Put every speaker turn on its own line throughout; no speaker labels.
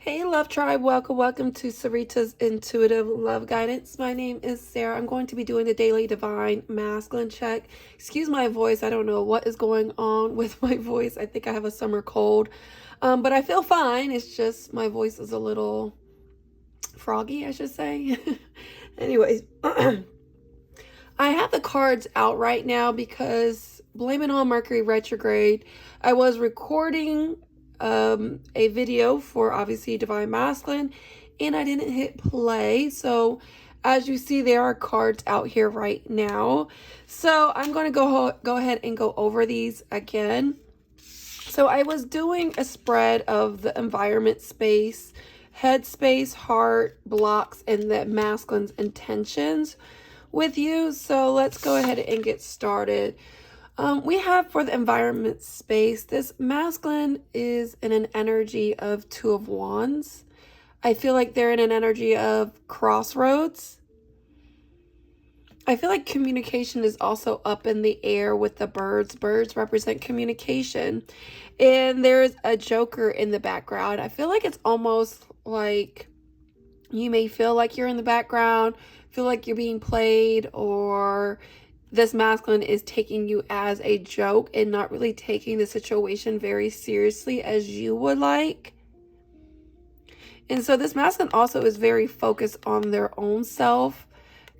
Hey, Love Tribe, welcome to Sarita's Intuitive Love Guidance. My name is Sarah. I'm going to be doing the daily divine masculine check. Excuse my voice. I don't know what is going on with my voice. I think I have a summer cold, but I feel fine. It's just my voice is a little froggy, I should say. Anyways, I have the cards out right now because blame it on Mercury retrograde. I was recording a video for obviously Divine Masculine, and I didn't hit play. So as you see, there are cards out here right now. So I'm going to go ahead and go over these again. So I was doing a spread of the environment space, head space, heart, blocks, and the masculine's intentions with you. So let's go ahead and get started. We have for the environment space, this masculine is in an energy of Two of Wands. I feel like they're in an energy of crossroads. I feel like communication is also up in the air with the birds. Birds represent communication. And there's a joker in the background. I feel like it's almost like you may feel like you're in the background, feel like you're being played, or this masculine is taking you as a joke and not really taking the situation very seriously as you would like. And so this masculine also is very focused on their own self,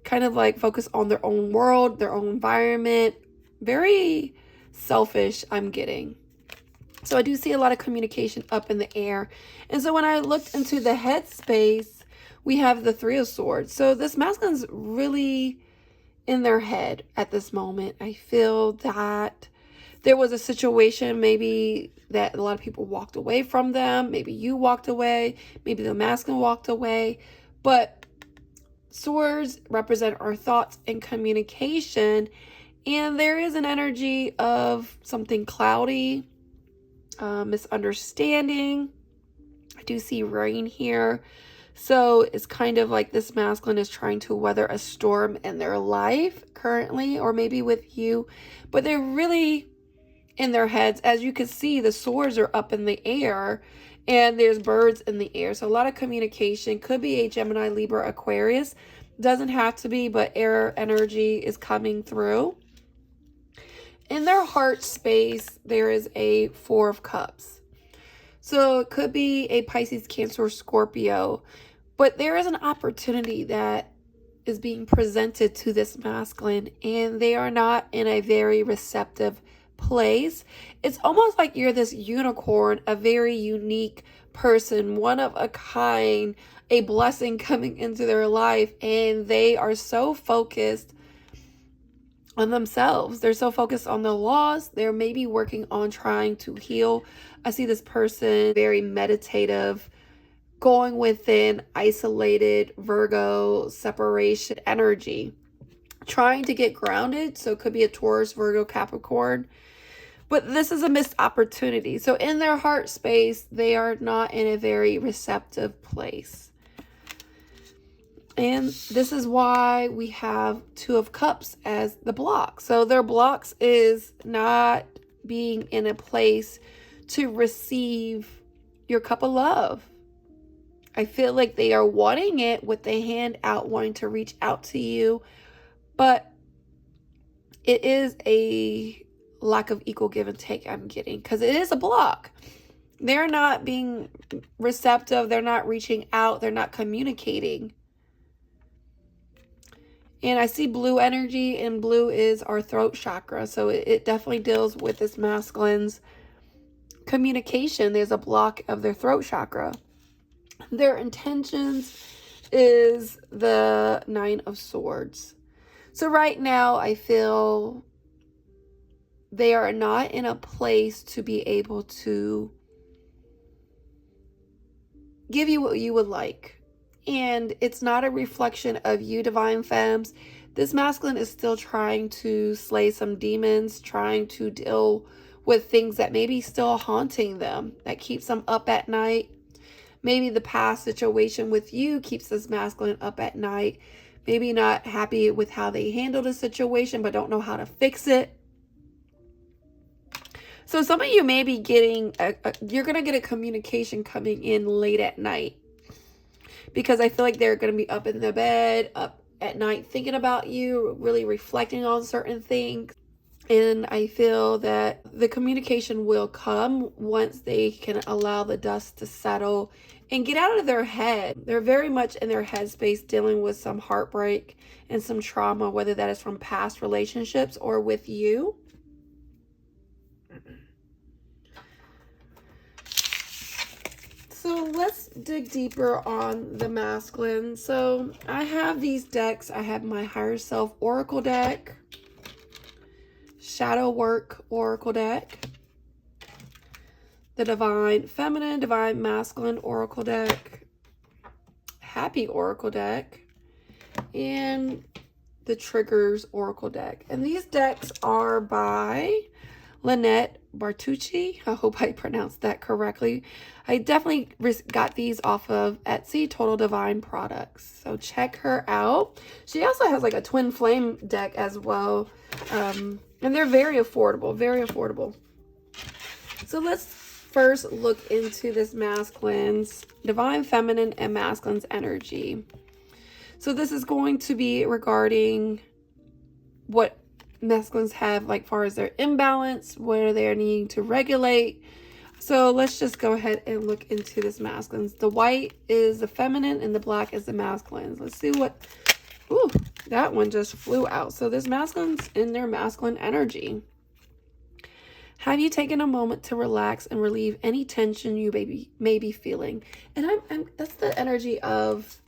kind of like focused on their own world, their own environment. Very selfish, I'm getting. So I do see a lot of communication up in the air. And so when I looked into the headspace, we have the Three of Swords. So this masculine's really in their head at this moment. I feel that there was a situation maybe that a lot of people walked away from them. Maybe you walked away. Maybe the masculine walked away. But swords represent our thoughts and communication. And there is an energy of something cloudy, misunderstanding. I do see rain here. So it's kind of like this masculine is trying to weather a storm in their life currently, or maybe with you, but they're really in their heads. As you can see, the swords are up in the air and there's birds in the air. So a lot of communication. Could be a Gemini, Libra, Aquarius. Doesn't have to be, but air energy is coming through. In their heart space, there is a Four of Cups. So it could be a Pisces, Cancer, Scorpio, but there is an opportunity that is being presented to this masculine, and they are not in a very receptive place. It's almost like you're this unicorn, a very unique person, one of a kind, a blessing coming into their life, and they are so focused on themselves. They're so focused on the loss. They're maybe working on trying to heal. I see this person very meditative, going within, isolated, Virgo, separation energy, trying to get grounded. So it could be a Taurus, Virgo, Capricorn. But this is a missed opportunity. So in their heart space, they are not in a very receptive place. And this is why we have Two of Cups as the block. So their blocks is not being in a place to receive your cup of love. I feel like they are wanting it with the hand out, wanting to reach out to you. But it is a lack of equal give and take I'm getting, because it is a block. They're not being receptive. They're not reaching out. They're not communicating. And I see blue energy, and blue is our throat chakra. So it definitely deals with this masculine's communication. There's a block of their throat chakra. Their intentions is the Nine of Swords. So right now, I feel they are not in a place to be able to give you what you would like. And it's not a reflection of you, Divine Femmes. This masculine is still trying to slay some demons, trying to deal with things that may be still haunting them, that keeps them up at night. Maybe the past situation with you keeps this masculine up at night. Maybe not happy with how they handled a situation, but don't know how to fix it. So some of you may be getting, you're going to get a communication coming in late at night. Because I feel like they're going to be up in the bed, up at night thinking about you, really reflecting on certain things. And I feel that the communication will come once they can allow the dust to settle and get out of their head. They're very much in their headspace dealing with some heartbreak and some trauma, whether that is from past relationships or with you. So let's dig deeper on the masculine. So I have these decks. I have my Higher Self Oracle deck, Shadow Work Oracle deck, the Divine Feminine, Divine Masculine Oracle deck, Happy Oracle deck, and the Triggers Oracle deck. And these decks are by Lynette Bartucci. I hope I pronounced that correctly. I definitely got these off of Etsy, Total Divine Products. So check her out. She also has like a twin flame deck as well. And they're very affordable, very affordable. So let's first look into this masculine's, Divine Feminine and Masculine's energy. So this is going to be regarding what masculines have, like far as their imbalance, where they're needing to regulate. So let's just go ahead and look into this masculines. The white is the feminine and the black is the masculines. Let's see what, ooh, that one just flew out. So this masculine's in their masculine energy. Have you taken a moment to relax and relieve any tension you may be feeling? And that's the energy of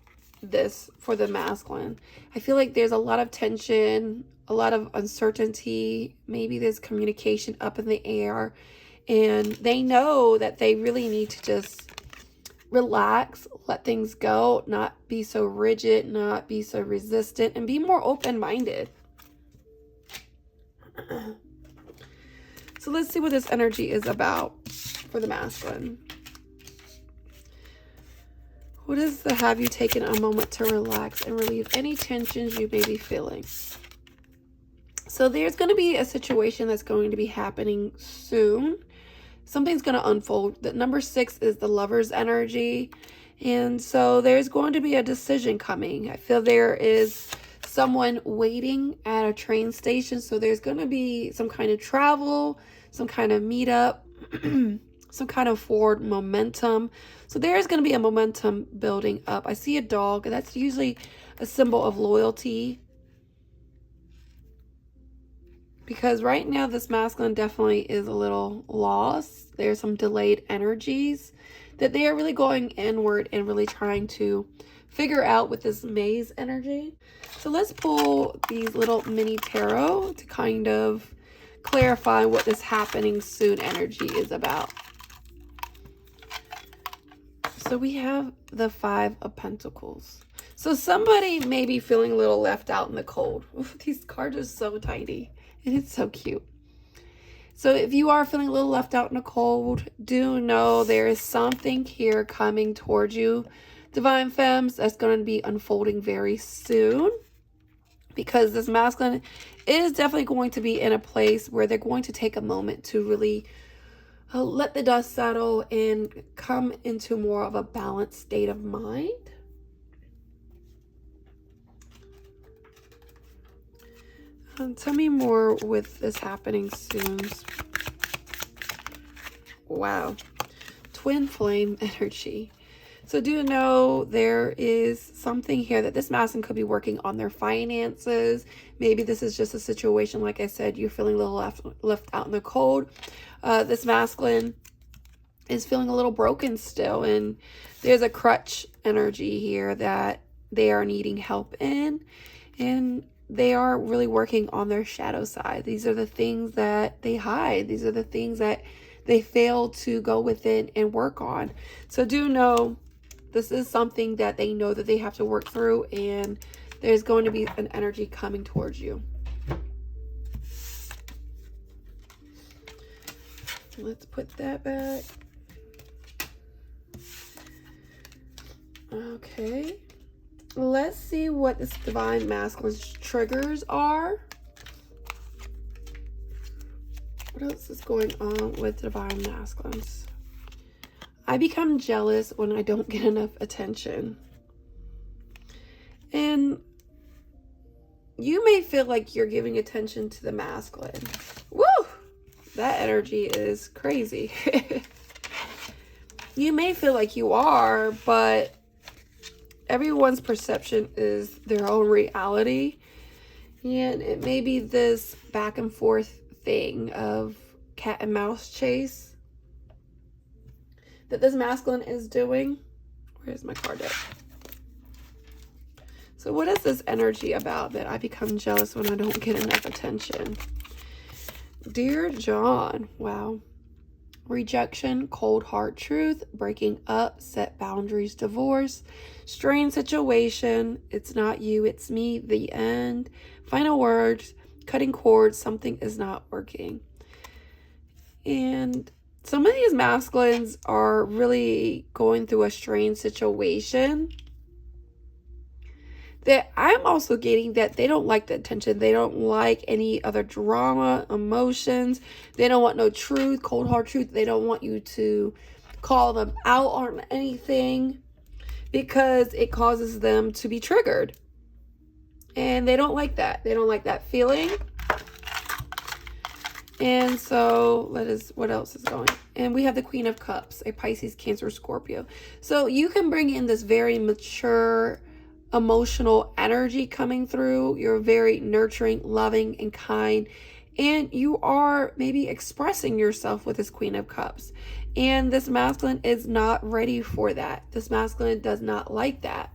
this for the masculine. I feel like there's a lot of tension, a lot of uncertainty. Maybe there's communication up in the air, and they know that they really need to just relax, let things go, not be so rigid, not be so resistant, and be more open-minded. So let's see what this energy is about for the masculine. What is the have you taken a moment to relax and relieve any tensions you may be feeling? So there's going to be a situation that's going to be happening soon. Something's going to unfold. The number 6 is the Lover's energy. And so there's going to be a decision coming. I feel there is someone waiting at a train station. So there's going to be some kind of travel, some kind of meetup, some kind of forward momentum. So there's going to be a momentum building up. I see a dog. That's usually a symbol of loyalty. Because right now this masculine definitely is a little lost. There's some delayed energies that they are really going inward and really trying to figure out with this maze energy. So let's pull these little mini tarot to kind of clarify what this happening soon energy is about. So we have the 5 of Pentacles. So somebody may be feeling a little left out in the cold. Oof, these cards are so tiny. And it's so cute. So if you are feeling a little left out in the cold, do know there is something here coming towards you, Divine Femmes, that's going to be unfolding very soon. Because this masculine is definitely going to be in a place where they're going to take a moment to really let the dust settle and come into more of a balanced state of mind. Tell me more with this happening soon. Wow. Twin flame energy. So do know there is something here that this masculine could be working on their finances. Maybe this is just a situation, like I said, you're feeling a little left out in the cold. This masculine is feeling a little broken still. And there's a crutch energy here that they are needing help in. And they are really working on their shadow side. These are the things that they hide. These are the things that they fail to go within and work on. So do know this is something that they know that they have to work through, and there's going to be an energy coming towards you. Let's put that back. Okay. Let's see what this Divine Masculine's triggers are. What else is going on with divine masculines? I become jealous when I don't get enough attention. And you may feel like you're giving attention to the masculine. Woo! That energy is crazy. You may feel like you are, but everyone's perception is their own reality. And it may be this back and forth thing of cat and mouse chase that this masculine is doing. Where's my card deck? So what is this energy about that I become jealous when I don't get enough attention? Dear John, wow. Rejection, cold hard truth, breaking up, set boundaries, divorce, strained situation, it's not you, it's me, the end, final words, cutting cords, something is not working. And some of these masculines are really going through a strained situation that I'm also getting that they don't like the attention. They don't like any other drama, emotions. They don't want no truth, cold hard truth. They don't want you to call them out on anything because it causes them to be triggered. And they don't like that. They don't like that feeling. And so what else is going? And we have the Queen of Cups, a Pisces, Cancer, Scorpio. So you can bring in this very mature, emotional energy coming through. You're very nurturing, loving, and kind. And you are maybe expressing yourself with this Queen of Cups. And this masculine is not ready for that. This masculine does not like that.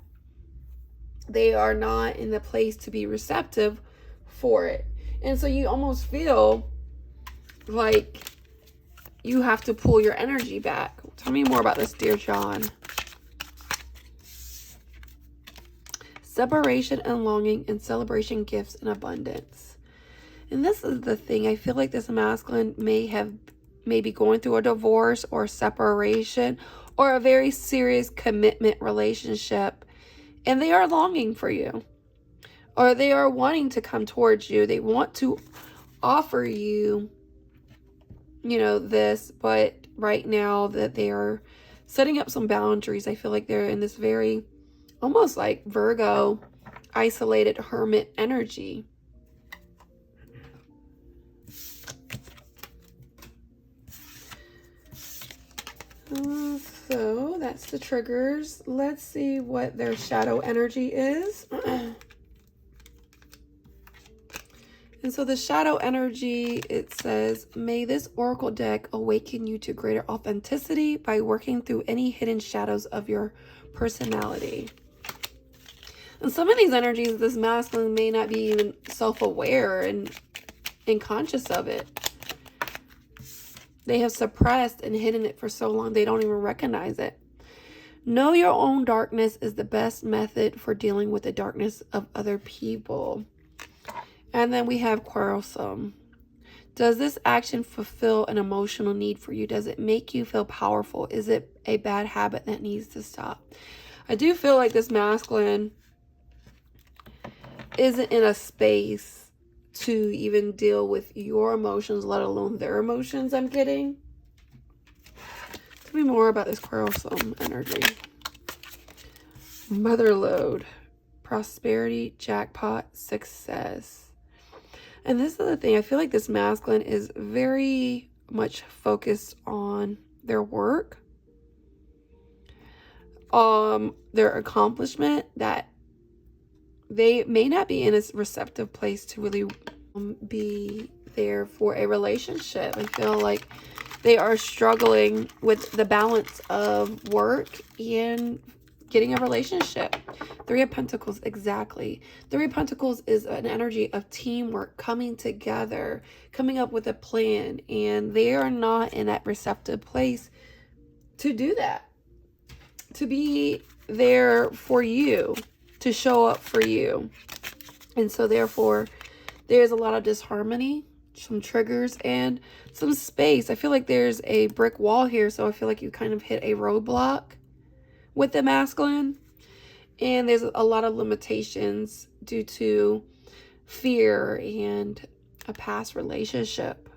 They are not in the place to be receptive for it. And so you almost feel like you have to pull your energy back. Tell me more about this, dear John. Separation and longing and celebration, gifts and abundance. And this is the thing. I feel like this masculine may be going through a divorce or separation or a very serious commitment relationship. And they are longing for you. Or they are wanting to come towards you. They want to offer you, this. But right now that they are setting up some boundaries, I feel like they're in this very almost like Virgo, isolated hermit energy. So that's the triggers. Let's see what their shadow energy is. And so the shadow energy, it says, may this oracle deck awaken you to greater authenticity by working through any hidden shadows of your personality. And some of these energies, this masculine may not be even self-aware and conscious of it. They have suppressed and hidden it for so long, they don't even recognize it. Know your own darkness is the best method for dealing with the darkness of other people. And then we have quarrelsome. Does this action fulfill an emotional need for you? Does it make you feel powerful? Is it a bad habit that needs to stop? I do feel like this masculine isn't in a space to even deal with your emotions, let alone their emotions, I'm getting. Tell me more about this quarrelsome energy. Motherload, prosperity, jackpot, success. And this is the thing. I feel like this masculine is very much focused on their work, their accomplishment, that they may not be in a receptive place to really be there for a relationship. I feel like they are struggling with the balance of work and getting a relationship. Three of Pentacles, exactly. Three of Pentacles is an energy of teamwork, coming together, coming up with a plan, and they are not in that receptive place to do that, to be there for you, to show up for you. And so therefore there's a lot of disharmony, some triggers, and some space. I feel like there's a brick wall here, so I feel like you kind of hit a roadblock with the masculine, and there's a lot of limitations due to fear and a past relationship.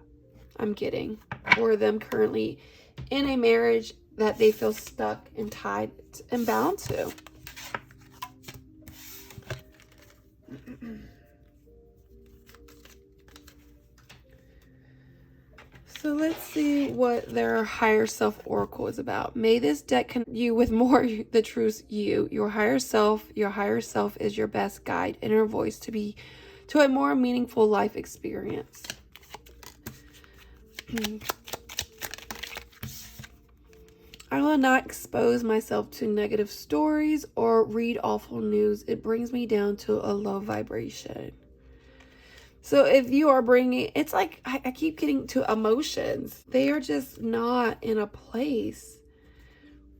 I'm getting, or them currently in a marriage that they feel stuck and tied and bound to. So let's see what their higher self oracle is about. May this deck connect you with more the truth you, your higher self. Your higher self is your best guide, inner voice to a more meaningful life experience. I will not expose myself to negative stories or read awful news. It brings me down to a low vibration. So if you are bringing, it's like I keep getting to emotions. They are just not in a place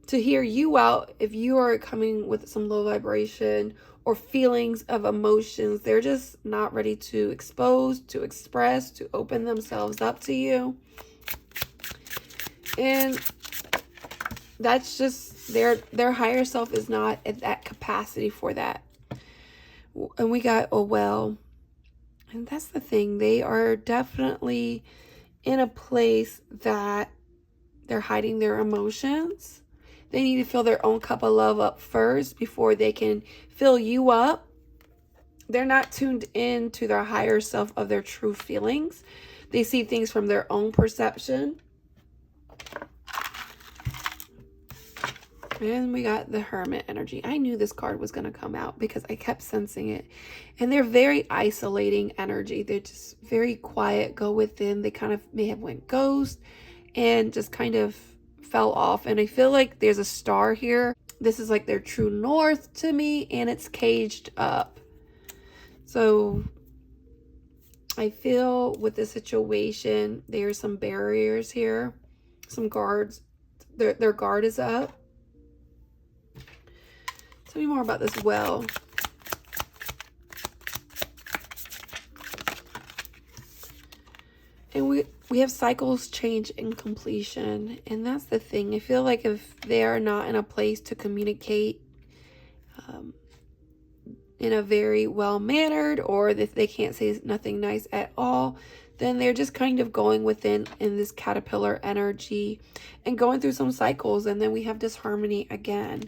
to hear you out. If you are coming with some low vibration or feelings of emotions, they're just not ready to expose, to express, to open themselves up to you. And that's just their higher self is not at that capacity for that. And we got, oh well. And that's the thing. They are definitely in a place that they're hiding their emotions. They need to fill their own cup of love up first before they can fill you up. They're not tuned in to their higher self of their true feelings. They see things from their own perception. And we got the Hermit Energy. I knew this card was going to come out because I kept sensing it. And they're very isolating energy. They're just very quiet, go within. They kind of may have went ghost and just kind of fell off. And I feel like there's a star here. This is like their true north to me, and it's caged up. So I feel with the situation, there's some barriers here, some guards. Their guard is up. Tell me more about this well. And we have cycles, change, and completion. And that's the thing. I feel like if they are not in a place to communicate in a very well-mannered, or if they can't say nothing nice at all, then they're just kind of going within in this caterpillar energy and going through some cycles. And then we have disharmony again.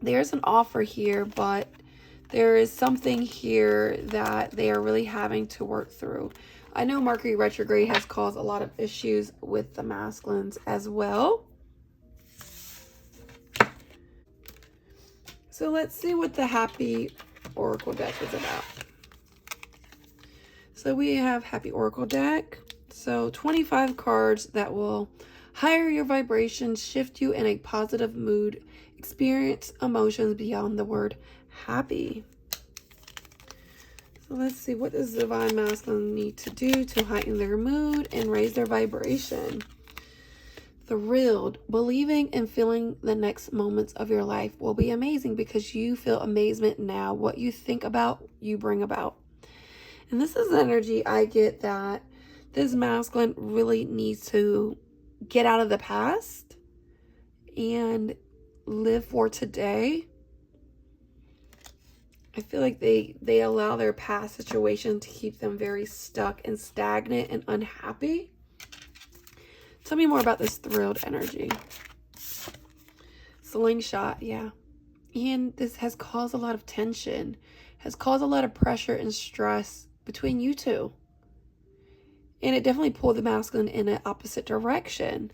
There's an offer here, but there is something here that they are really having to work through. I know Mercury retrograde has caused a lot of issues with the masculines as well. So let's see what the Happy Oracle deck is about. So we have Happy Oracle deck. So 25 cards that will higher your vibration, shift you in a positive mood, experience emotions beyond the word happy. So let's see, what does Divine Masculine need to do to heighten their mood and raise their vibration? Thrilled, believing and feeling the next moments of your life will be amazing because you feel amazement now. What you think about, you bring about. And this is energy I get that this masculine really needs to get out of the past and live for today. I feel like they allow their past situation to keep them very stuck and stagnant and unhappy. Tell me more about this thrilled energy. Slingshot, yeah. And this has caused a lot of tension, has caused a lot of pressure and stress between you two. And it definitely pulled the masculine in an opposite direction.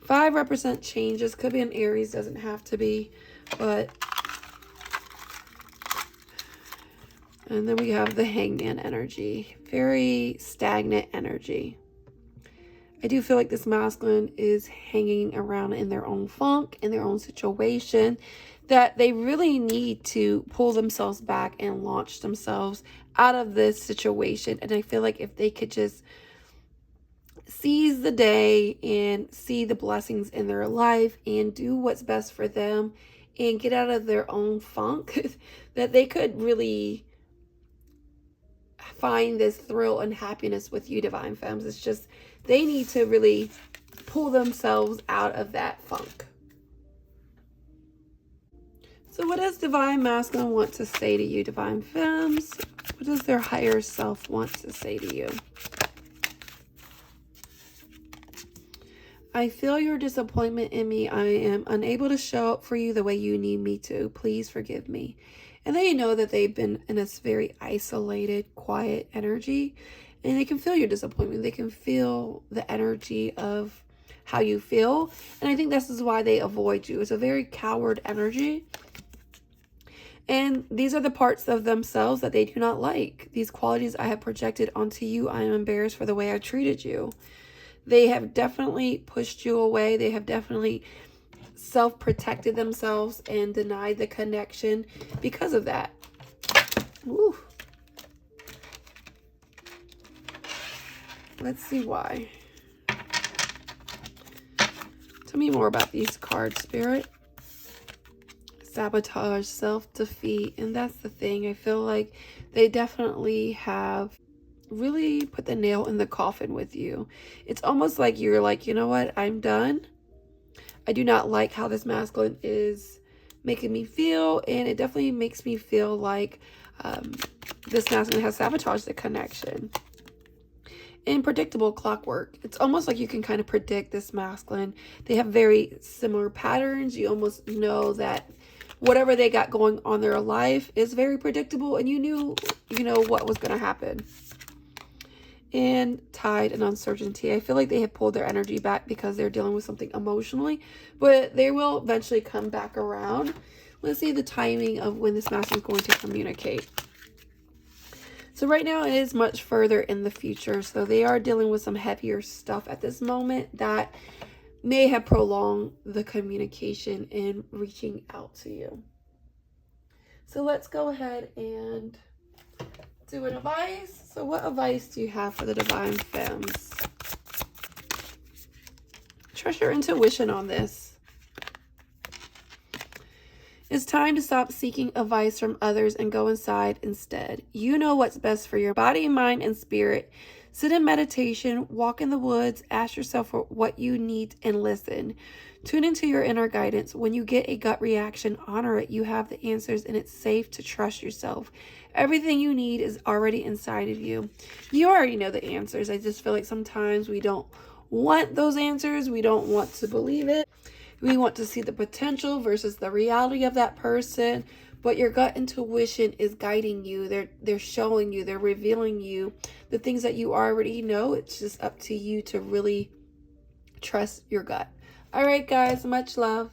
5 represent changes. Could be an Aries, doesn't have to be. But, and then we have the Hangman energy. Very stagnant energy. I do feel like this masculine is hanging around in their own funk, in their own situation, that they really need to pull themselves back and launch themselves out of this situation. And I feel like if they could just seize the day and see the blessings in their life and do what's best for them and get out of their own funk, that they could really find this thrill and happiness with you, Divine Femmes. It's just they need to really pull themselves out of that funk. So what does Divine Masculine want to say to you, Divine Femmes? What does their higher self want to say to you? I feel your disappointment in me. I am unable to show up for you the way you need me to. Please forgive me. And they know that they've been in this very isolated, quiet energy. And they can feel your disappointment. They can feel the energy of how you feel. And I think this is why they avoid you. It's a very coward energy. And these are the parts of themselves that they do not like. These qualities I have projected onto you. I am embarrassed for the way I treated you. They have definitely pushed you away. They have definitely self-protected themselves and denied the connection because of that. Ooh. Let's see why. Tell me more about these cards, Spirit. Sabotage, self-defeat, and that's the thing. I feel like they definitely have really put the nail in the coffin with you. It's almost like you're like, you know what, I'm done. I do not like how this masculine is making me feel, and it definitely makes me feel like this masculine has sabotaged the connection. Unpredictable clockwork. It's almost like you can kind of predict this masculine. They have very similar patterns. You almost know that whatever they got going on in their life is very predictable, and you knew, you know, what was going to happen. And tide and uncertainty. I feel like they have pulled their energy back because they're dealing with something emotionally, but they will eventually come back around. Let's see the timing of when this masculine is going to communicate. So right now it is much further in the future. So they are dealing with some heavier stuff at this moment that may have prolonged the communication and reaching out to you. So let's go ahead and do an advice. So what advice do you have for the Divine Femmes? Trust your intuition on this. It's time to stop seeking advice from others and go inside instead. You know what's best for your body, mind, and spirit. Sit in meditation, walk in the woods, ask yourself for what you need, and listen. Tune into your inner guidance. When you get a gut reaction, honor it. You have the answers, and it's safe to trust yourself. Everything you need is already inside of you. You already know the answers. I just feel like sometimes we don't want those answers. We don't want to believe it. We want to see the potential versus the reality of that person. But your gut intuition is guiding you. They're showing you. They're revealing you the things that you already know. It's just up to you to really trust your gut. All right, guys. Much love.